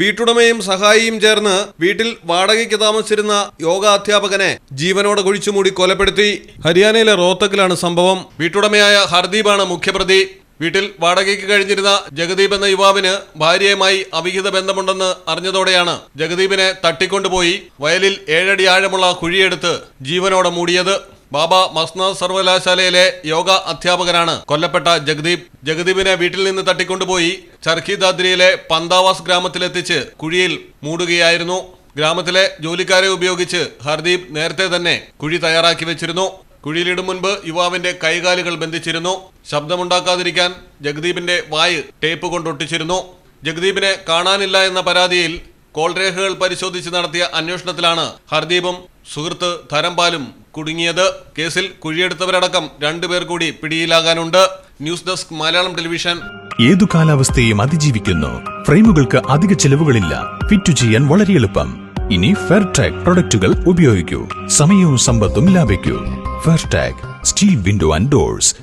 വീട്ടുടമയും സഹായിയും ചേർന്ന് വീട്ടിൽ വാടകയ്ക്ക് താമസിച്ചിരുന്ന യോഗ അധ്യാപകനെ ജീവനോടെ കുഴിച്ചുമൂടി കൊലപ്പെടുത്തി. ഹരിയാനയിലെ റോഹ്തക്കിലാണ് സംഭവം. വീട്ടുടമയായ ഹർദീപാണ് മുഖ്യപ്രതി. വീട്ടിൽ വാടകയ്ക്ക് കഴിഞ്ഞിരുന്ന ജഗദീപ് എന്ന യുവാവിന് ഭാര്യയുമായി അവിഹിത ബന്ധമുണ്ടെന്ന് അറിഞ്ഞതോടെയാണ് ജഗദീപിനെ തട്ടിക്കൊണ്ടുപോയി വയലിൽ 7 അടി ആഴമുള്ള കുഴിയെടുത്ത് ജീവനോടെ മൂടിയത്. ബാബ മസ്നദ് സർവകലാശാലയിലെ യോഗ അധ്യാപകനാണ് കൊല്ലപ്പെട്ട ജഗദീപിനെ വീട്ടിൽ നിന്ന് തട്ടിക്കൊണ്ടുപോയി ചർഖി ദാദ്രിയിലെ പന്താവാസ് ഗ്രാമത്തിലെത്തിച്ച് കുഴിയിൽ മൂടുകയായിരുന്നു. ഗ്രാമത്തിലെ ജോലിക്കാരെ ഉപയോഗിച്ച് ഹർദീപ് നേരത്തെ തന്നെ കുഴി തയ്യാറാക്കി വെച്ചിരുന്നു. കുഴിയിലിടും മുൻപ് യുവാവിന്റെ കൈകാലുകൾ ബന്ധിച്ചിരുന്നു. ശബ്ദമുണ്ടാക്കാതിരിക്കാൻ ജഗദീപിന്റെ വായ് ടേപ്പ് കൊണ്ടൊട്ടിച്ചിരുന്നു. ജഗദീപിനെ കാണാനില്ല എന്ന പരാതിയിൽ കോൾ രേഖകൾ പരിശോധിച്ച് നടത്തിയ അന്വേഷണത്തിലാണ് ഹർദീപും സുഹൃത്ത് ധരംപാലും കുടുങ്ങിയത്. കേസിൽ കുഴിയെടുത്തവരടക്കം 2 പേർ കൂടി പിടിയിലാകാനുണ്ട്. News desk Malayalam television. ഏതു കാലാവസ്ഥയും അതിജീവിക്കുന്നു. ഫ്രെയിമുകൾക്ക് അധിക ചെലവുകളില്ല. ഫിറ്റ് ചെയ്യാൻ വളരെ എളുപ്പം. ഇനി ഫെയർടാഗ് പ്രൊഡക്റ്റുകൾ ഉപയോഗിക്കൂ. സമയവും സമ്പത്തും ലാഭിക്കൂ. ഫെയർടാഗ് സ്റ്റീൽ വിൻഡോ ആൻഡ് ഡോർസ്.